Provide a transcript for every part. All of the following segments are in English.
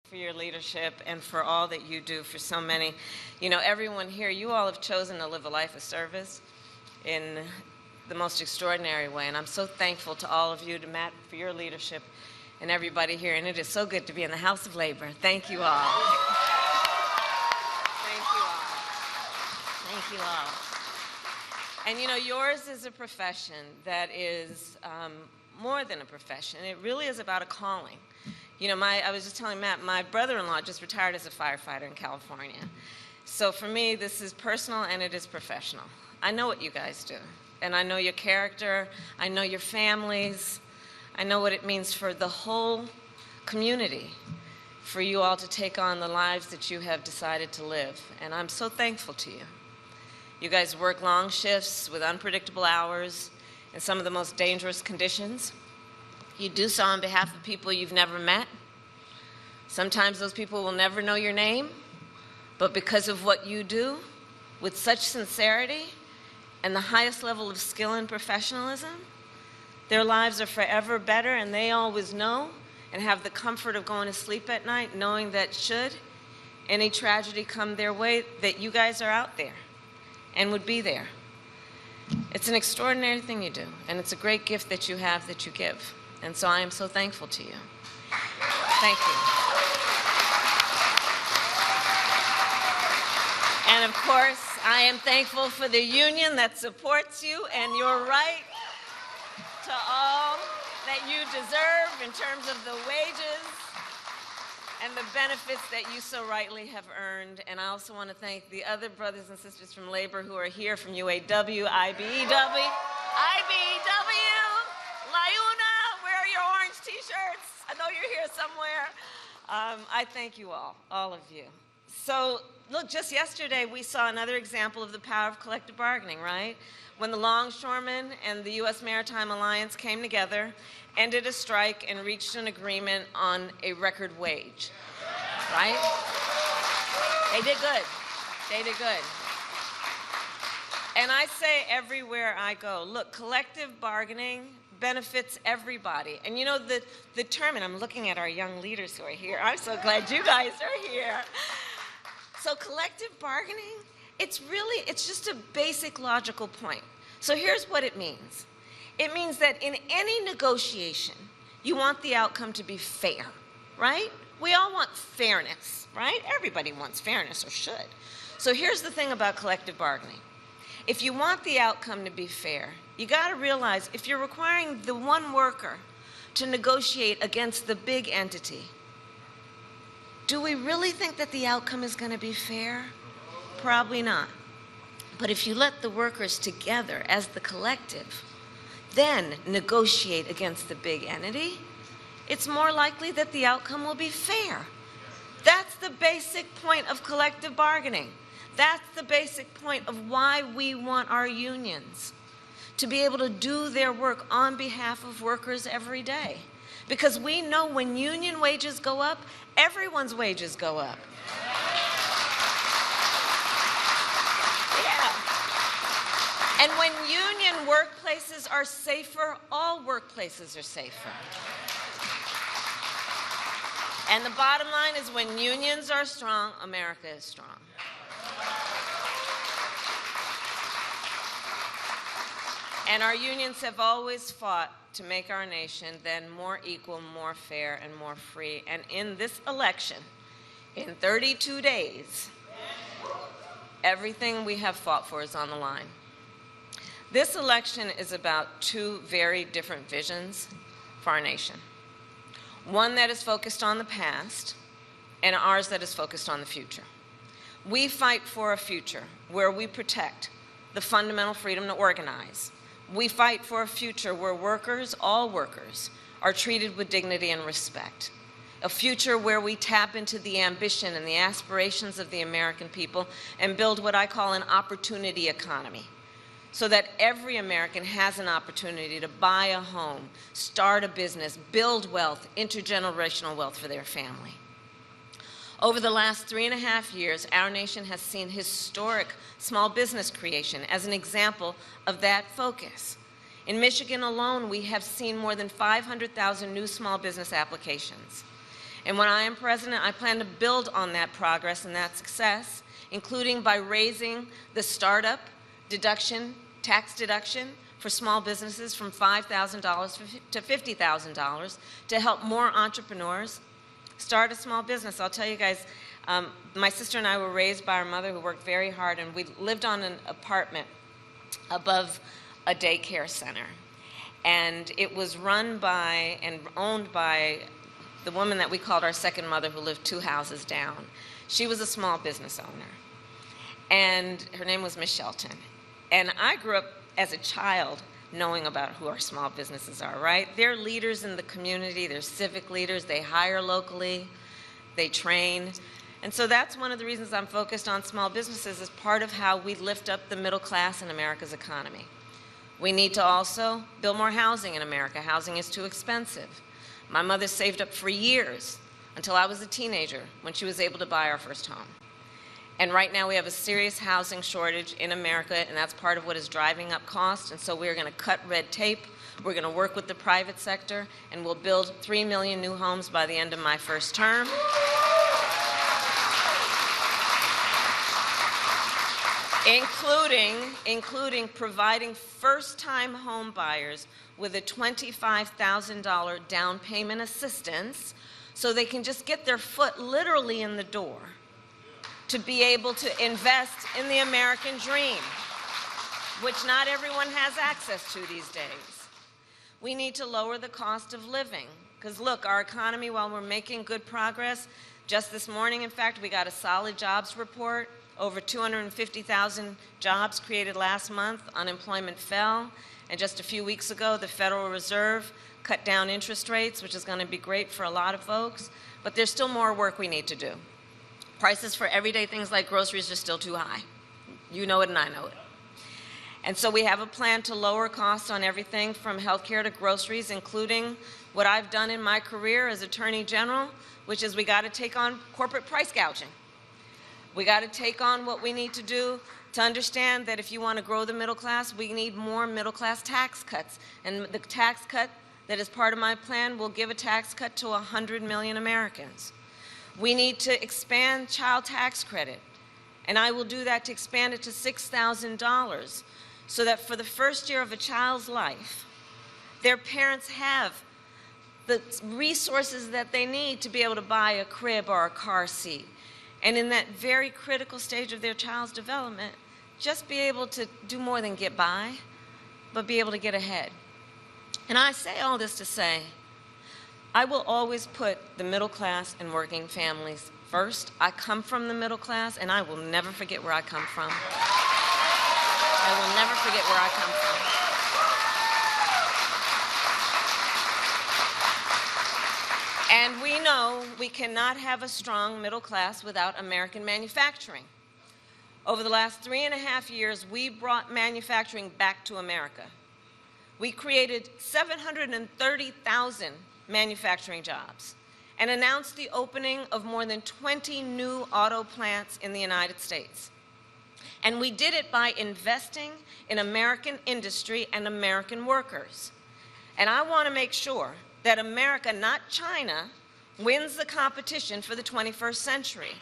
For your leadership and for all that you do for so many. You know, everyone here, you all have chosen to live a life of service in the most extraordinary way. And I'm so thankful to all of you, to Matt, for your leadership and everybody here. And it is so good to be in the House of Labor. Thank you all. Thank you all. Thank you all. And you know, yours is a profession that is more than a profession. It really is about a calling. You know, I was just telling Matt, my brother-in-law just retired as a firefighter in California. So for me, this is personal and it is professional. I know what you guys do. And I know your character. I know your families. I know what it means for the whole community, for you all to take on the lives that you have decided to live. And I'm so thankful to you. You guys work long shifts with unpredictable hours in some of the most dangerous conditions. You do so on behalf of people you've never met. Sometimes those people will never know your name, but because of what you do, with such sincerity and the highest level of skill and professionalism, their lives are forever better, and they always know and have the comfort of going to sleep at night knowing that should any tragedy come their way, that you guys are out there and would be there. It's an extraordinary thing you do, and it's a great gift that you have that you give. And so I am so thankful to you. Thank you. And of course, I am thankful for the union that supports you and your right to all that you deserve in terms of the wages and the benefits that you so rightly have earned. And I also want to thank the other brothers and sisters from labor who are here from UAW, IBEW, T-shirts. I know you're here somewhere. I thank you all of you. So look, just yesterday we saw another example of the power of collective bargaining, right? When the longshoremen and the U.S. Maritime Alliance came together, ended a strike, and reached an agreement on a record wage, right? They did good. They did good. And I say everywhere I go, look, collective bargaining benefits everybody. And you know, the term, and I'm looking at our young leaders who are here. I'm so glad you guys are here. So collective bargaining, it's just a basic logical point. So here's what it means. It means that in any negotiation, you want the outcome to be fair, right? We all want fairness, right? Everybody wants fairness, or should. So here's the thing about collective bargaining. If you want the outcome to be fair, you got to realize if you're requiring the one worker to negotiate against the big entity, do we really think that the outcome is going to be fair? Probably not. But if you let the workers together as the collective then negotiate against the big entity, it's more likely that the outcome will be fair. That's the basic point of collective bargaining. That's the basic point of why we want our unions to be able to do their work on behalf of workers every day. Because we know when union wages go up, everyone's wages go up. Yeah. And when union workplaces are safer, all workplaces are safer. And the bottom line is when unions are strong, America is strong. And our unions have always fought to make our nation then more equal, more fair, and more free. And in this election, in 32 days, everything we have fought for is on the line. This election is about two very different visions for our nation. One that is focused on the past, and ours that is focused on the future. We fight for a future where we protect the fundamental freedom to organize. We fight for a future where workers, all workers, are treated with dignity and respect. A future where we tap into the ambition and the aspirations of the American people and build what I call an opportunity economy, so that every American has an opportunity to buy a home, start a business, build wealth, intergenerational wealth for their family. Over the last 3.5 years, our nation has seen historic small business creation as an example of that focus. In Michigan alone, we have seen more than 500,000 new small business applications. And when I am president, I plan to build on that progress and that success, including by raising the startup deduction, tax deduction for small businesses from $5,000 to $50,000 to help more entrepreneurs start a small business. I'll tell you guys, my sister and I were raised by our mother who worked very hard, and we lived on an apartment above a daycare center. And it was run by and owned by the woman that we called our second mother, who lived 2 houses down. She was a small business owner, and her name was Miss Shelton. And I grew up as a child knowing about who our small businesses are, right? They're leaders in the community, they're civic leaders, they hire locally, they train. And so that's one of the reasons I'm focused on small businesses as part of how we lift up the middle class in America's economy. We need to also build more housing in America. Housing is too expensive. My mother saved up for years until I was a teenager when she was able to buy our first home. And right now we have a serious housing shortage in America, and that's part of what is driving up costs. And so we're going to cut red tape. We're going to work with the private sector, and we'll build 3 million new homes by the end of my first term. Including providing first-time home buyers with a $25,000 down payment assistance so they can just get their foot literally in the door to be able to invest in the American dream, which not everyone has access to these days. We need to lower the cost of living, because look, our economy, while we're making good progress, just this morning, in fact, we got a solid jobs report. Over 250,000 jobs created last month. Unemployment fell. And just a few weeks ago, the Federal Reserve cut down interest rates, which is going to be great for a lot of folks. But there's still more work we need to do. Prices for everyday things like groceries are still too high. You know it and I know it. And so we have a plan to lower costs on everything from healthcare to groceries, including what I've done in my career as Attorney General, which is we got to take on corporate price gouging. We got to take on what we need to do to understand that if you want to grow the middle class, we need more middle class tax cuts. And the tax cut that is part of my plan will give a tax cut to 100 million Americans. We need to expand child tax credit, and I will do that to expand it to $6,000 so that for the first year of a child's life, their parents have the resources that they need to be able to buy a crib or a car seat. And in that very critical stage of their child's development, just be able to do more than get by, but be able to get ahead. And I say all this to say, I will always put the middle class and working families first. I come from the middle class, and I will never forget where I come from. I will never forget where I come from. And we know we cannot have a strong middle class without American manufacturing. Over the last 3.5 years, we brought manufacturing back to America. We created 730,000 manufacturing jobs and announced the opening of more than 20 new auto plants in the United States. And we did it by investing in American industry and American workers. And I want to make sure that America, not China, wins the competition for the 21st century.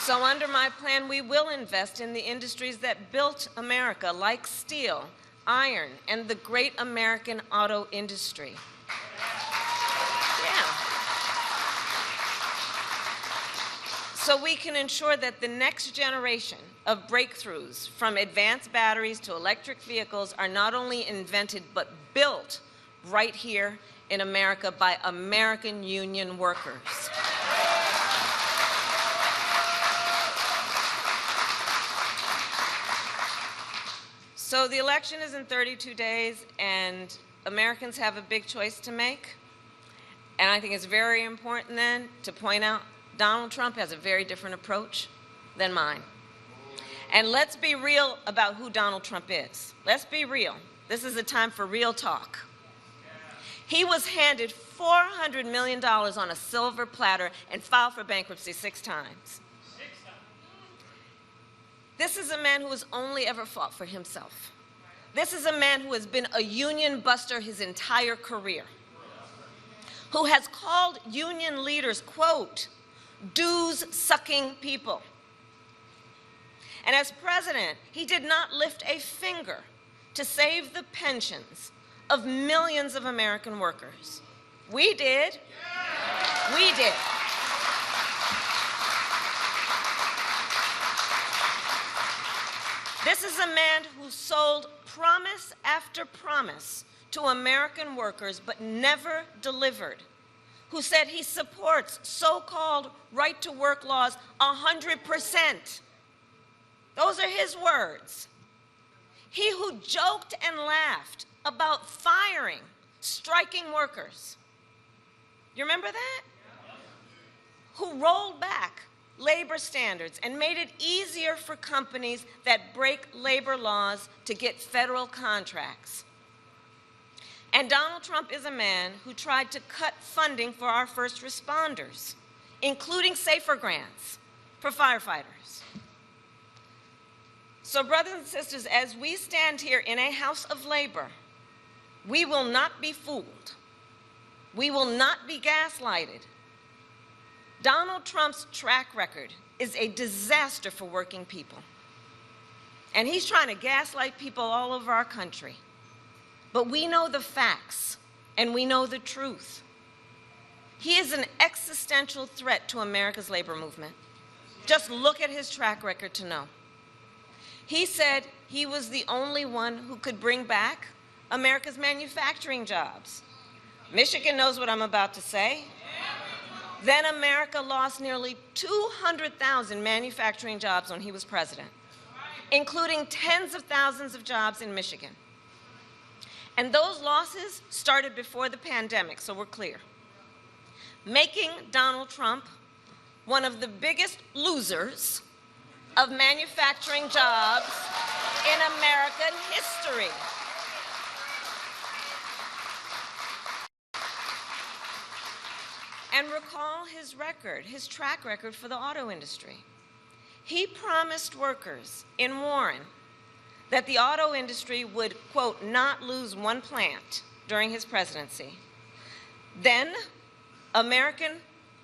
So under my plan, we will invest in the industries that built America, like steel, iron, and the great American auto industry. Yeah. So we can ensure that the next generation of breakthroughs, from advanced batteries to electric vehicles, are not only invented but built right here in America by American union workers. So the election is in 32 days, and Americans have a big choice to make. And I think it's very important then to point out Donald Trump has a very different approach than mine. And let's be real about who Donald Trump is. Let's be real. This is a time for real talk. He was handed $400 million on a silver platter and filed for bankruptcy 6 times. This is a man who has only ever fought for himself. This is a man who has been a union buster his entire career, who has called union leaders, quote, dues-sucking people. And as president, he did not lift a finger to save the pensions of millions of American workers. We did. We did. This is a man who sold promise after promise to American workers but never delivered, who said he supports so-called right-to-work laws 100%. Those are his words. He who joked and laughed about firing striking workers. You remember that? Who rolled back labor standards and made it easier for companies that break labor laws to get federal contracts. And Donald Trump is a man who tried to cut funding for our first responders, including SAFER grants for firefighters. So brothers and sisters, as we stand here in a house of labor, we will not be fooled. We will not be gaslighted. Donald Trump's track record is a disaster for working people. And he's trying to gaslight people all over our country. But we know the facts, and we know the truth. He is an existential threat to America's labor movement. Just look at his track record to know. He said he was the only one who could bring back America's manufacturing jobs. Michigan knows what I'm about to say. Then America lost nearly 200,000 manufacturing jobs when he was president, including tens of thousands of jobs in Michigan. And those losses started before the pandemic, so we're clear, making Donald Trump one of the biggest losers of manufacturing jobs in American history. And recall his record, his track record for the auto industry. He promised workers in Warren that the auto industry would, quote, not lose one plant during his presidency. Then, American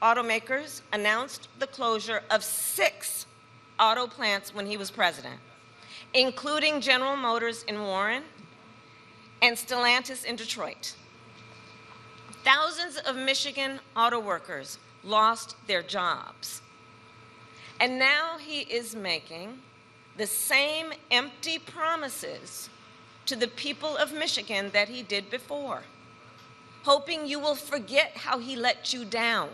automakers announced the closure of 6 auto plants when he was president, including General Motors in Warren and Stellantis in Detroit. Thousands of Michigan auto workers lost their jobs. And now he is making the same empty promises to the people of Michigan that he did before, hoping you will forget how he let you down.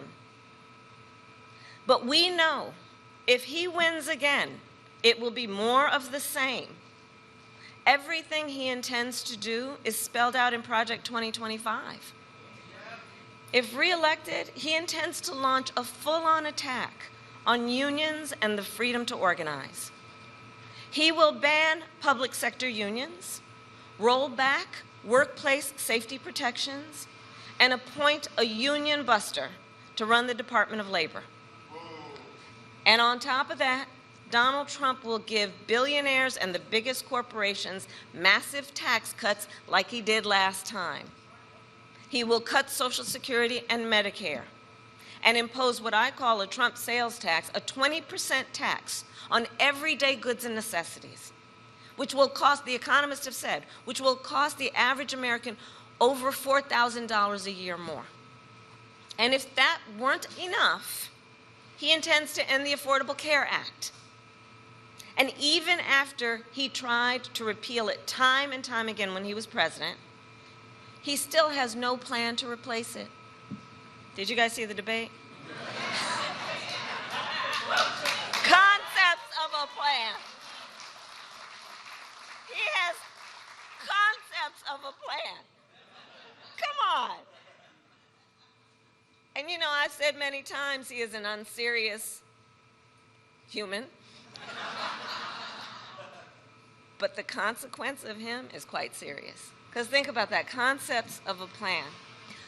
But we know if he wins again, it will be more of the same. Everything he intends to do is spelled out in Project 2025. If reelected, he intends to launch a full-on attack on unions and the freedom to organize. He will ban public sector unions, roll back workplace safety protections, and appoint a union buster to run the Department of Labor. And on top of that, Donald Trump will give billionaires and the biggest corporations massive tax cuts like he did last time. He will cut Social Security and Medicare and impose what I call a Trump sales tax, a 20% tax on everyday goods and necessities, which will cost, the economists have said, which will cost the average American over $4,000 a year more. And if that weren't enough, he intends to end the Affordable Care Act. And even after he tried to repeal it time and time again when he was president, he still has no plan to replace it. Did you guys see the debate? Concepts of a plan. He has concepts of a plan. Come on. And you know, I've said many times he is an unserious human. But the consequence of him is quite serious. Because think about that, concepts of a plan.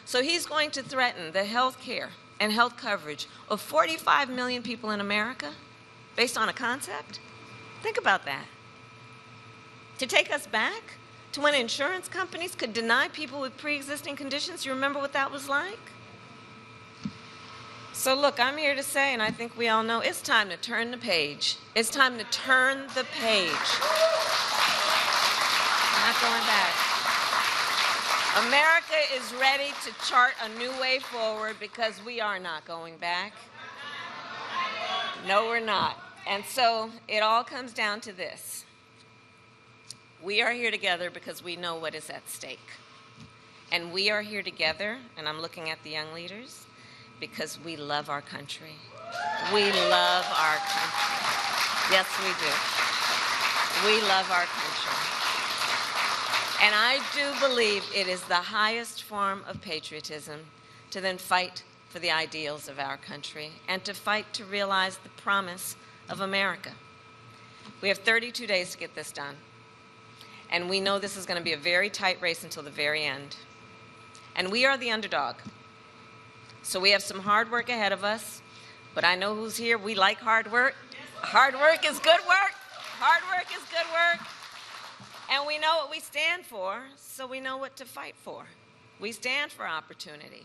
So he's going to threaten the health care and health coverage of 45 million people in America based on a concept? Think about that. To take us back to when insurance companies could deny people with pre-existing conditions. You remember what that was like? So look, I'm here to say, and I think we all know, it's time to turn the page. It's time to turn the page. Not going back. America is ready to chart a new way forward because we are not going back. No, we're not. And so it all comes down to this. We are here together because we know what is at stake. And we are here together, and I'm looking at the young leaders, because we love our country. We love our country. Yes, we do. We love our country. And I do believe it is the highest form of patriotism to then fight for the ideals of our country and to fight to realize the promise of America. We have 32 days to get this done. And we know this is going to be a very tight race until the very end. And we are the underdog. So we have some hard work ahead of us, but I know who's here. We like hard work. Hard work is good work. Hard work is good work. And we know what we stand for, so we know what to fight for. We stand for opportunity.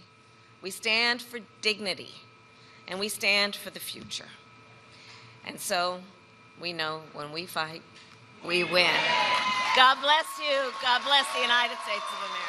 We stand for dignity. And we stand for the future. And so we know when we fight, we win. God bless you. God bless the United States of America.